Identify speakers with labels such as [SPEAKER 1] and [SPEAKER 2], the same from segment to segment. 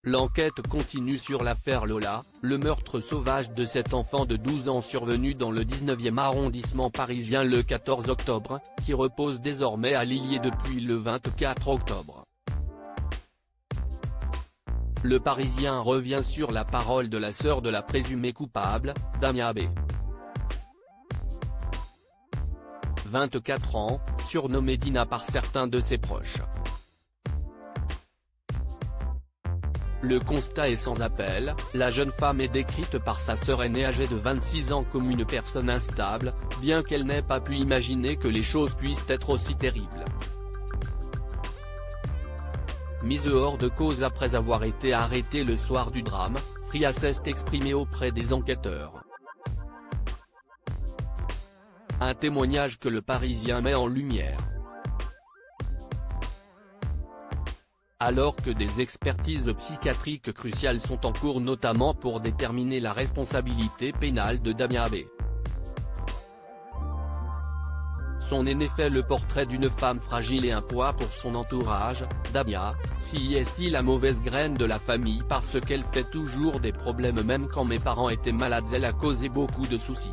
[SPEAKER 1] L'enquête continue sur l'affaire Lola, le meurtre sauvage de cet enfant de 12 ans survenu dans le 19e arrondissement parisien le 14 octobre, qui repose désormais à l'Ilier depuis le 24 octobre. Le Parisien revient sur la parole de la sœur de la présumée coupable, Damia B. 24 ans, surnommée Dina par certains de ses proches. Le constat est sans appel, la jeune femme est décrite par sa sœur aînée âgée de 26 ans comme une personne instable, bien qu'elle n'ait pas pu imaginer que les choses puissent être aussi terribles. Mise hors de cause après avoir été arrêtée le soir du drame, Fria s'est exprimée auprès des enquêteurs. Un témoignage que le Parisien met en lumière. Alors que des expertises psychiatriques cruciales sont en cours notamment pour déterminer la responsabilité pénale de Damia B. Son aîné fait le portrait d'une femme fragile et un poids pour son entourage. Damia, si est-il la mauvaise graine de la famille parce qu'elle fait toujours des problèmes même quand mes parents étaient malades, elle a causé beaucoup de soucis.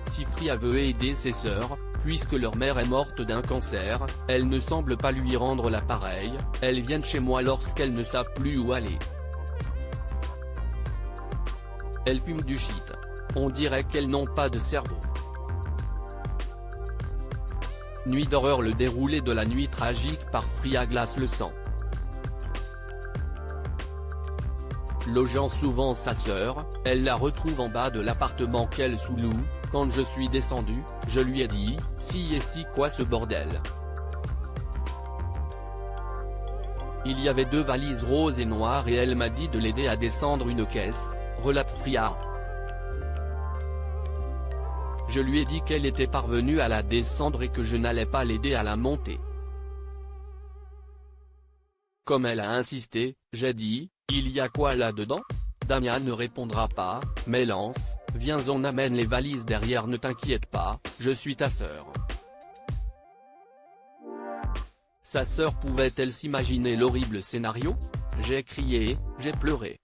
[SPEAKER 1] Si Fria veut aider ses sœurs, puisque leur mère est morte d'un cancer, elle ne semble pas lui rendre l'appareil, elles viennent chez moi lorsqu'elles ne savent plus où aller. Elles fument du shit. On dirait qu'elles n'ont pas de cerveau. Nuit d'horreur. Le déroulé de la nuit tragique par Fria glace le sang. Logeant souvent sa sœur, elle la retrouve en bas de l'appartement qu'elle sous-loue. Quand je suis descendu, je lui ai dit, si est-il quoi ce bordel? Il y avait 2 valises roses et noires et elle m'a dit de l'aider à descendre une caisse, relate Fria. Je lui ai dit qu'elle était parvenue à la descendre et que je n'allais pas l'aider à la monter. Comme elle a insisté, j'ai dit, il y a quoi là-dedans? Damia ne répondra pas, mais lance, viens on amène les valises derrière, ne t'inquiète pas, je suis ta sœur. Sa sœur pouvait-elle s'imaginer l'horrible scénario? J'ai crié, j'ai pleuré.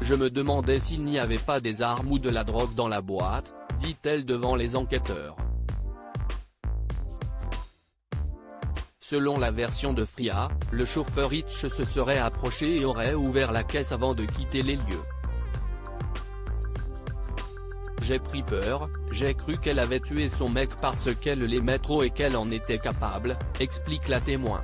[SPEAKER 1] Je me demandais s'il n'y avait pas des armes ou de la drogue dans la boîte, dit-elle devant les enquêteurs. Selon la version de Fria, le chauffeur Hitch se serait approché et aurait ouvert la caisse avant de quitter les lieux. J'ai pris peur, j'ai cru qu'elle avait tué son mec parce qu'elle l'aimait trop et qu'elle en était capable, explique la témoin.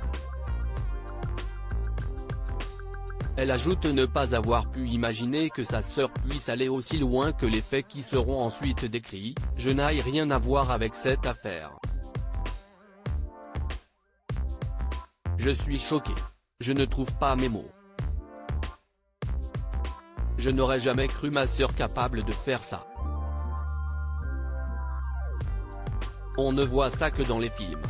[SPEAKER 1] Elle ajoute ne pas avoir pu imaginer que sa sœur puisse aller aussi loin que les faits qui seront ensuite décrits, je n'ai rien à voir avec cette affaire. Je suis choqué. Je ne trouve pas mes mots. Je n'aurais jamais cru ma sœur capable de faire ça. On ne voit ça que dans les films.